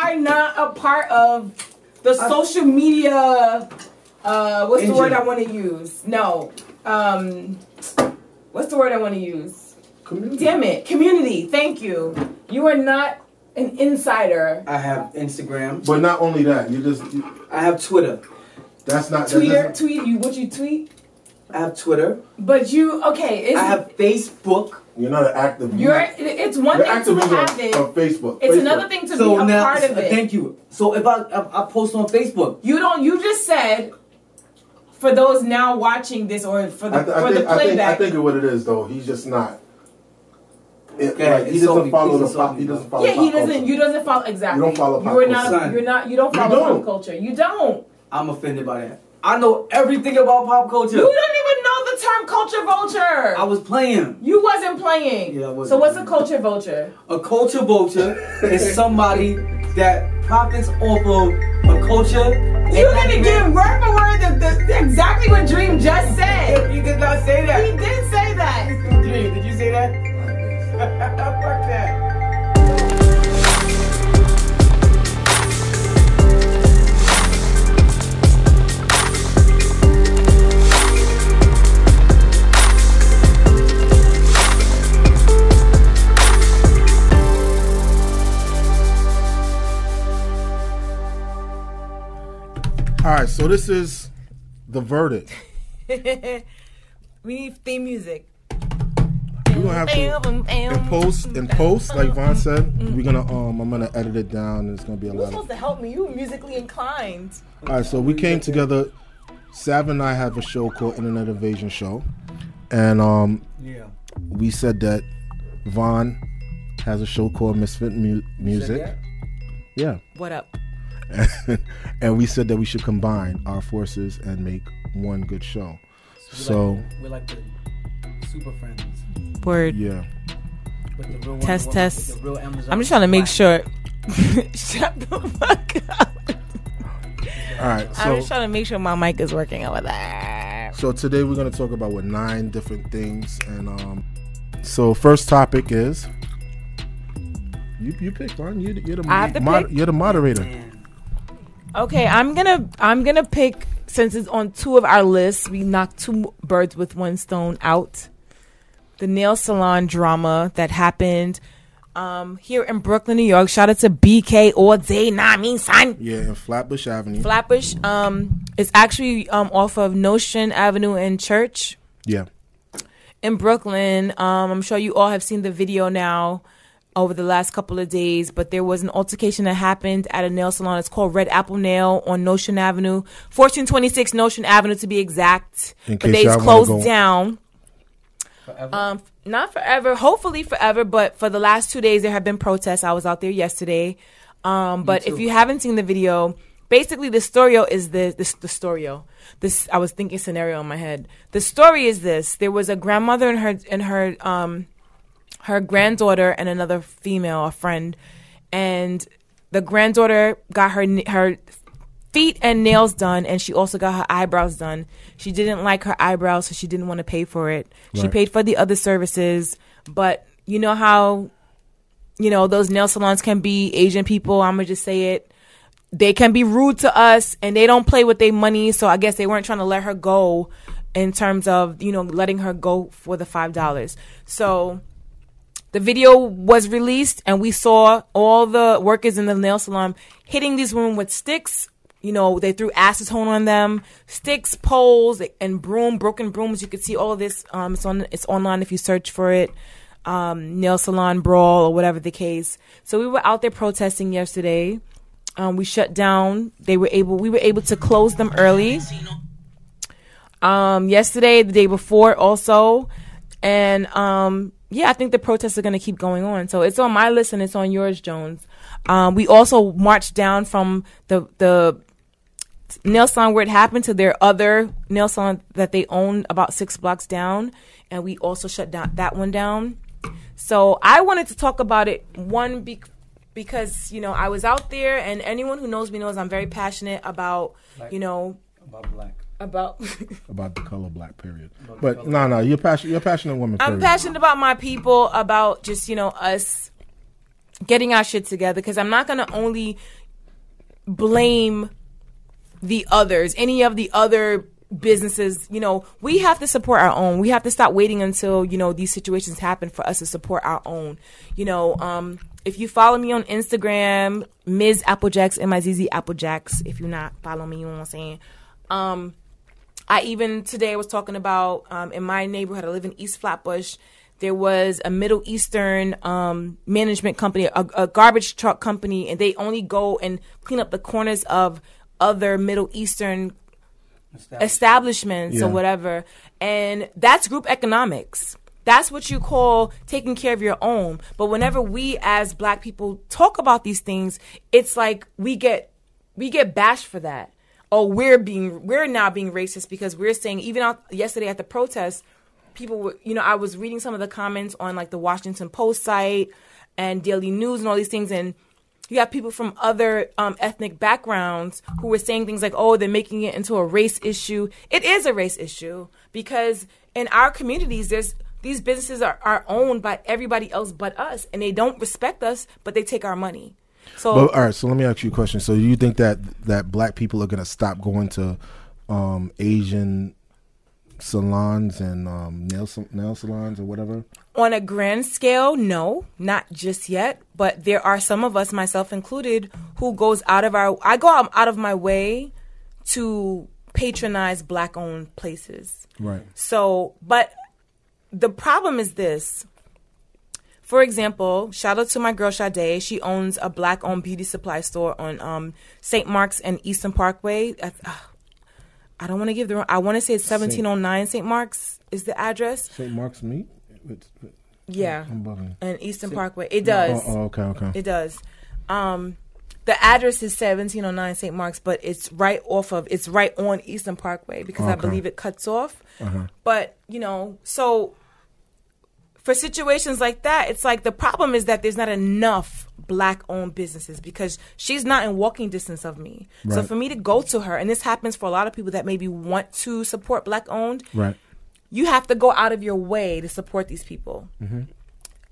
are not a part of the social media. What's the word I want to use? No. What's the word I want to use? Community. Damn it. Community. Thank you. You are not an insider. I have Instagram. But not only that, I have Twitter. That's not... What you tweet? I have Twitter. But I have Facebook. You're not an active. It's one thing to have it on Facebook. It's another thing to be a part of it. Thank you. So if I post on Facebook, you just said for those now watching this or for the playback. I think of what it is though. He's just not. He doesn't follow the pop. He doesn't follow. Yeah, he doesn't. You doesn't follow exactly. You don't follow pop culture. You don't follow pop culture. You don't. I'm offended by that. I know everything about pop culture. You don't even know the term culture vulture. I was playing. You wasn't playing. Yeah, I wasn't. So what's a culture vulture? A culture vulture is somebody that profits off of a culture. You're gonna give word for word exactly what Dream just said. He did not say that. He did say that. Dream, did you say that? Fuck that. All right, so this is the verdict. We need theme music. We're gonna have to in post, like Vaughn said. We're gonna I'm gonna edit it down, and it's gonna be a lot. You're supposed to help me. You musically inclined. All right, so we came together. Sav and I have a show called Internet Invasion Show, and we said that Vaughn has a show called Misfit Music. Yeah. What up? And we said that we should combine our forces and make one good show. So we're like the super friends. Word. Yeah. Test. I'm just trying to make sure. Shut the fuck up. All right. So I'm just trying to make sure my mic is working over there. So today we're going to talk about 9 different things, and so first topic is you pick, Vaughn. You're the moderator. Okay, I'm gonna pick, since it's on 2 of our lists. We knocked 2 birds with 1 stone out. The nail salon drama that happened here in Brooklyn, New York. Shout out to BK all day. Nah, I mean, son. Yeah, in Flatbush Avenue. Flatbush. It's actually off of Notion Avenue and Church. Yeah. In Brooklyn. I'm sure you all have seen the video now over the last couple of days, but there was an altercation that happened at a nail salon. It's called Red Apple Nail on Notion Avenue, 1426 Notion Avenue to be exact. But they've closed down. Forever? Not forever, hopefully forever, but for the last 2 days there have been protests. I was out there yesterday. But if you haven't seen the video, basically the story is this. I was thinking scenario in my head. The story is this: there was a grandmother and her granddaughter and another female, a friend, and the granddaughter got her feet and nails done, and she also got her eyebrows done. She didn't like her eyebrows, so she didn't want to pay for it. Right. She paid for the other services, but you know how, those nail salons can be. Asian people, I'm going to just say it, they can be rude to us, and they don't play with their money, so I guess they weren't trying to let her go in terms of, letting her go for the $5. So the video was released, and we saw all the workers in the nail salon hitting these women with sticks. They threw acetone on them, sticks, poles, and broken brooms. You could see all of this. It's online if you search for it. Nail salon brawl or whatever the case. So we were out there protesting yesterday. We shut down. We were able to close them early. Yesterday, the day before also. And I think the protests are going to keep going on. So it's on my list and it's on yours, Jones. We also marched down from the nail salon where it happened to their other nail salon that they own about 6 blocks down. And we also shut down that one down. So I wanted to talk about it, because, I was out there, and anyone who knows me knows I'm very passionate about, about black. About the color black, period. But no, you're passionate woman. I'm passionate about my people, about just us getting our shit together, because I'm not gonna only blame the others, any of the other businesses. You know, we have to support our own. We have to stop waiting until, you know, these situations happen for us to support our own. You know, if you follow me on Instagram, Ms. Applejacks, MIZZ Applejacks, if you're not following me, you know what I'm saying. I even today was talking about, in my neighborhood, I live in East Flatbush, there was a Middle Eastern management company, a garbage truck company, and they only go and clean up the corners of other Middle Eastern establishments or whatever. And that's group economics. That's what you call taking care of your own. But whenever we as Black people talk about these things, it's like we get bashed for that. Or we're now being racist because we're saying, even out yesterday at the protest, people were, you know, I was reading some of the comments on like the Washington Post site and Daily News and all these things, and you have people from other ethnic backgrounds who were saying things like, oh, they're making it into a race issue. It is a race issue because in our communities, these businesses are owned by everybody else but us, and they don't respect us, but they take our money. So, all right. So let me ask you a question. So you think that Black people are going to stop going to Asian salons and nail salons or whatever? On a grand scale, no, not just yet. But there are some of us, myself included, who I go out of my way to patronize Black-owned places. Right. So, but the problem is this. For example, shout out to my girl Sade. She owns a Black-owned beauty supply store on St. Mark's and Eastern Parkway. I don't want to give the wrong. I want to say it's 1709 St. Mark's is the address. St. Mark's meat? Yeah. I'm bugging. And Eastern Parkway. It does. Oh, okay. It does. The address is 1709 St. Mark's, but it's right on Eastern Parkway because I believe it cuts off. But, you know, so for situations like that, it's like the problem is that there's not enough Black-owned businesses because she's not in walking distance of me. Right. So for me to go to her, and this happens for a lot of people that maybe want to support Black-owned, right, you have to go out of your way to support these people.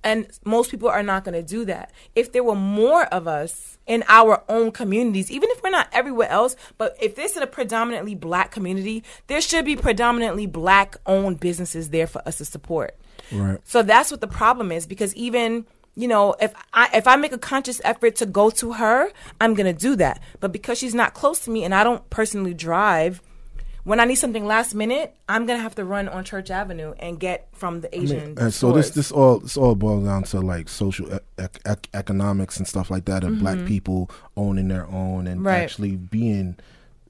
And most people are not going to do that. If there were more of us in our own communities, even if we're not everywhere else, but if there's a predominantly Black community, there should be predominantly Black-owned businesses there for us to support. Right. So that's what the problem is, because even, you know, if I make a conscious effort to go to her, I'm going to do that. But because she's not close to me and I don't personally drive, when I need something last minute, I'm going to have to run on Church Avenue and get from the Asian and so stores. this all boils down to like social economics and stuff like that, and Black people owning their own and actually being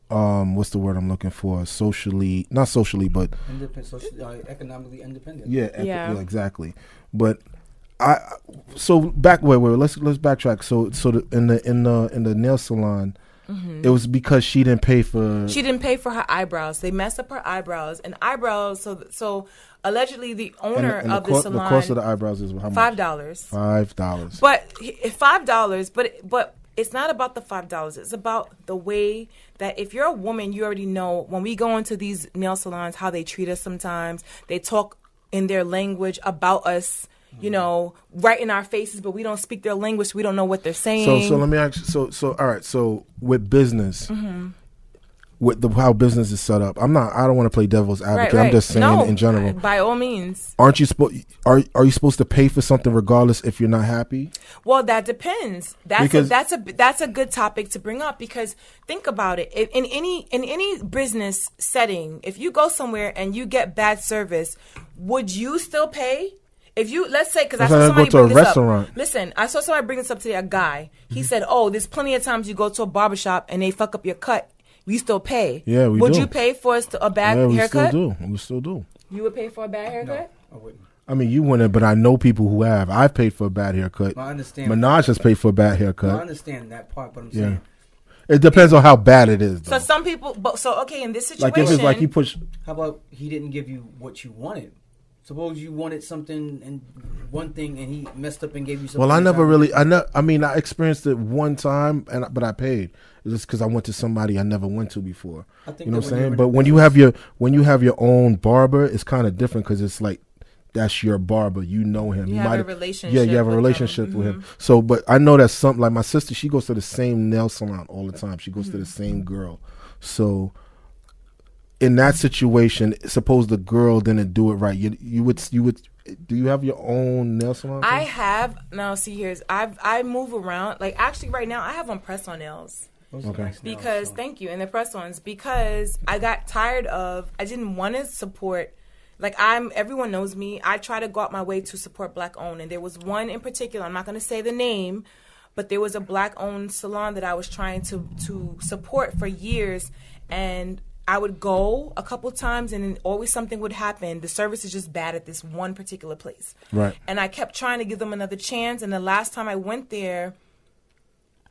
what's the word I'm looking for? Not socially, but economically independent. Yeah, exactly. But let's backtrack. So in the nail salon, it was because she didn't pay for her eyebrows. They messed up her eyebrows, and eyebrows. So allegedly the owner of the salon. The cost of the eyebrows is how much? $5. $5. But $5. But it's not about the $5. It's about the way that if you're a woman, you already know when we go into these nail salons how they treat us. Sometimes they talk in their language about us, you know, right in our faces, but we don't speak their language. We don't know what they're saying. So let me ask you. So all right. So with business, with how business is set up, I don't want to play devil's advocate. Right. I'm just saying in general. By all means. Aren't you are you supposed to pay for something regardless if you're not happy? Well, that depends. That's a good topic to bring up, because think about it. In any business setting, if you go somewhere and you get bad service, would you still pay? If you, let's say, because I saw somebody bring this up. Listen, I saw somebody bring this up today, a guy. He said, oh, there's plenty of times you go to a barbershop and they fuck up your cut. We still pay. Yeah, we do. Would you pay for a bad haircut? We still do. You would pay for a bad haircut? No, I wouldn't. I mean, you wouldn't, but I know people who have. I've paid for a bad haircut. I understand. Minaj has paid for a bad haircut. I understand that part, but I'm saying. It depends on how bad it is, though. So some people, okay, in this situation. Like if it's like he pushed. How about he didn't give you what you wanted? Suppose you wanted something and one thing, and he messed up and gave you something. Well, I experienced it one time, but I paid. It's just because I went to somebody I never went to before. You know what I'm saying? But when you have your own barber, it's kind of different because it's like that's your barber. You know him. You have a relationship. Yeah, you have a relationship with him. So, but I know that's something like my sister. She goes to the same nail salon all the time. She goes to the same girl. So, in that situation, suppose the girl didn't do it right. You would. Do you have your own nail salon? I have. Now, see, I move around. Like, actually, right now, I have on press-on nails. Okay. Nice because, thank you, and the press-ons. Because I got tired of, I didn't want to support, like, everyone knows me. I try to go out my way to support Black-owned. And there was one in particular, I'm not going to say the name, but there was a Black-owned salon that I was trying to support for years. And I would go a couple times, and then always something would happen. The service is just bad at this one particular place. Right. And I kept trying to give them another chance. And the last time I went there,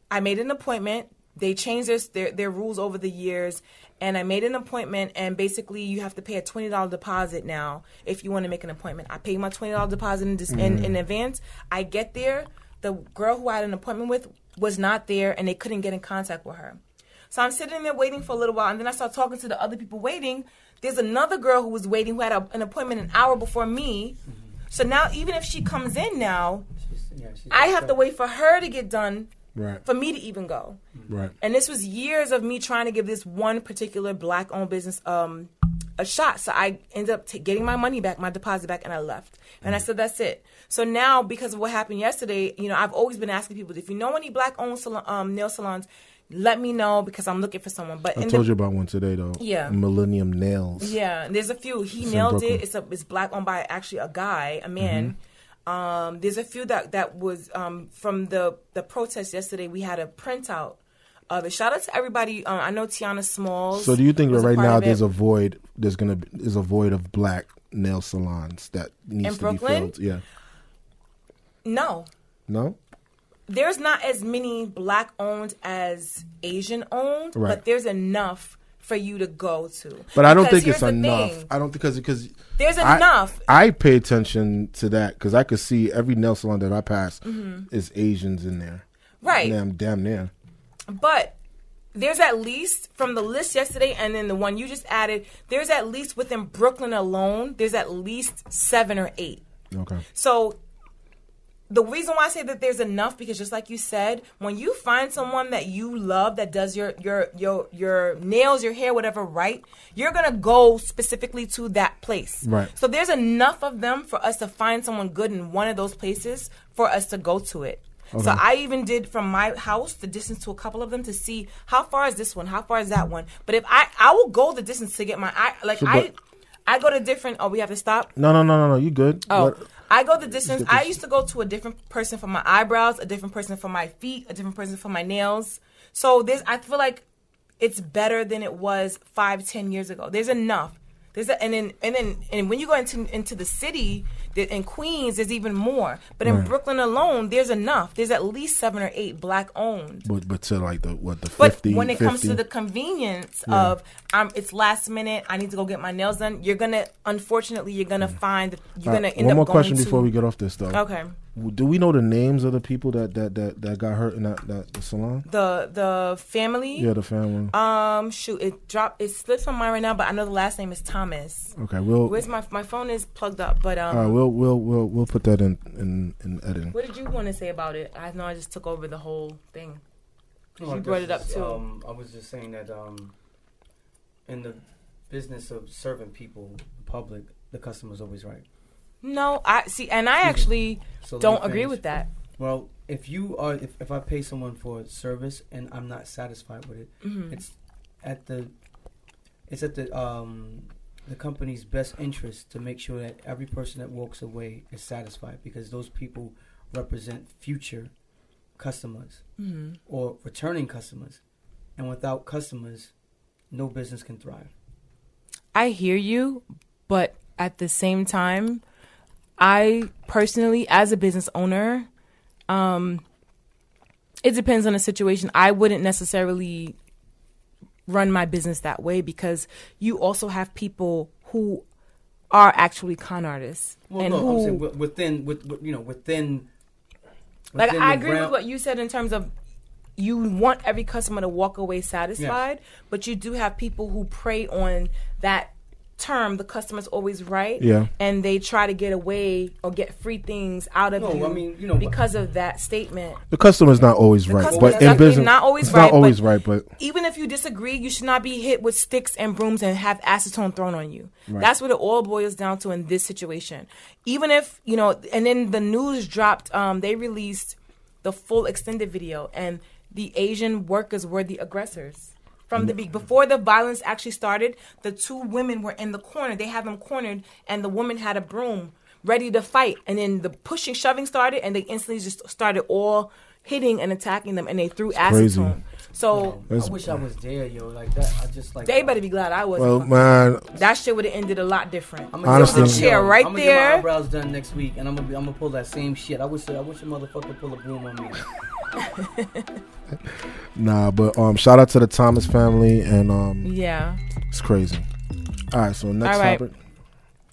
I made an appointment. They changed their rules over the years. And I made an appointment, and basically you have to pay a $20 deposit now if you want to make an appointment. I paid my $20 deposit in advance. I get there. The girl who I had an appointment with was not there, and they couldn't get in contact with her. So I'm sitting there waiting for a little while, and then I start talking to the other people waiting. There's another girl who was waiting who had an appointment an hour before me. So now even if she comes in now, I have to wait for her to get done for me to even go. Right. And this was years of me trying to give this one particular Black-owned business a shot. So I ended up getting my money back, my deposit back, and I left. And I said, that's it. So now, because of what happened yesterday, I've always been asking people, if you know any Black-owned nail salons, let me know, because I'm looking for someone. But I told you about one today, though. Yeah. Millennium Nails. Yeah. There's a few. He nailed it. It's Black-owned by actually a guy, a man. There's a few that was from the protest yesterday. We had a printout of it. Shout out to everybody. I know Tiana Smalls. So do you think that right now there's a void? There's a void of Black nail salons that needs to be filled? Yeah. No. No. There's not as many Black-owned as Asian-owned, but there's enough for you to go to. But I don't think it's enough. I don't because there's enough. I pay attention to that because I could see every nail salon that I pass is Asians in there. Right. Damn near. But there's at least, from the list yesterday and then the one you just added, there's at least within Brooklyn alone, there's at least 7 or 8. Okay. So the reason why I say that there's enough, because just like you said, when you find someone that you love that does your nails, your hair, whatever right, you're going to go specifically to that place. Right. So there's enough of them for us to find someone good in one of those places for us to go to it. Okay. So I even did from my house the distance to a couple of them to see how far is this one, how far is that one. But if I will go the distance to get my I go to different. Oh, we have to stop? No. You good? Oh, what? I go the distance. I used to go to a different person for my eyebrows, a different person for my feet, a different person for my nails. So I feel like it's better than it was 5-10 years ago. There's enough. And when you go into the city, in Queens, there's even more. But in Brooklyn alone, there's enough. There's at least 7 or 8 Black-owned. But to like the 50. But when it comes to the convenience of it's last minute, I need to go get my nails done. You're gonna find that you're gonna end up going. One more question before we get off this stuff. Okay. Do we know the names of the people that got hurt in that salon? The family? Yeah, the family. It slips on mine right now, but I know the last name is Thomas. Okay, where's my phone is plugged up, but all right, we'll put that in editing. What did you want to say about it? I know I just took over the whole thing. You brought it up too. I was just saying that in the business of serving people, the public, the customer's always right. No, I actually don't agree with that. Well, if I pay someone for service and I'm not satisfied with it, it's at the company's best interest to make sure that every person that walks away is satisfied, because those people represent future customers or returning customers, and without customers, no business can thrive. I hear you, but at the same time, I personally, as a business owner, it depends on the situation. I wouldn't necessarily run my business that way, because you also have people who are actually con artists. Well, and I'm saying within. Like, I agree with what you said in terms of you want every customer to walk away satisfied, but you do have people who prey on that term, the customer's always right. Yeah. And they try to get away or get free things out of you, I mean, you know, because of that statement. The customer's not always right, customer's but in definitely business, not always it's right, not always but right. But even if you disagree, you should not be hit with sticks and brooms and have acetone thrown on you. Right. That's what it all boils down to in this situation. Even if, you know, and then the news dropped, they released the full extended video, and the Asian workers were the aggressors. From the before the violence actually started, the two women were in the corner. They had them cornered, and the woman had a broom ready to fight. And then the pushing, shoving started, and they instantly just started all hitting and attacking them, and they threw acetone. crazy. So I wish I was there, yo, like that. I just like. they better be glad I wasn't. well, man, That shit would have ended a lot different. Honestly, there was a chair right I'm there. Get my eyebrows done next week, and I'm gonna pull that same shit. I wish a motherfucker pull a broom on me. nah, but shout out to the Thomas family, and Yeah. it's crazy. All right, so next All right. topic.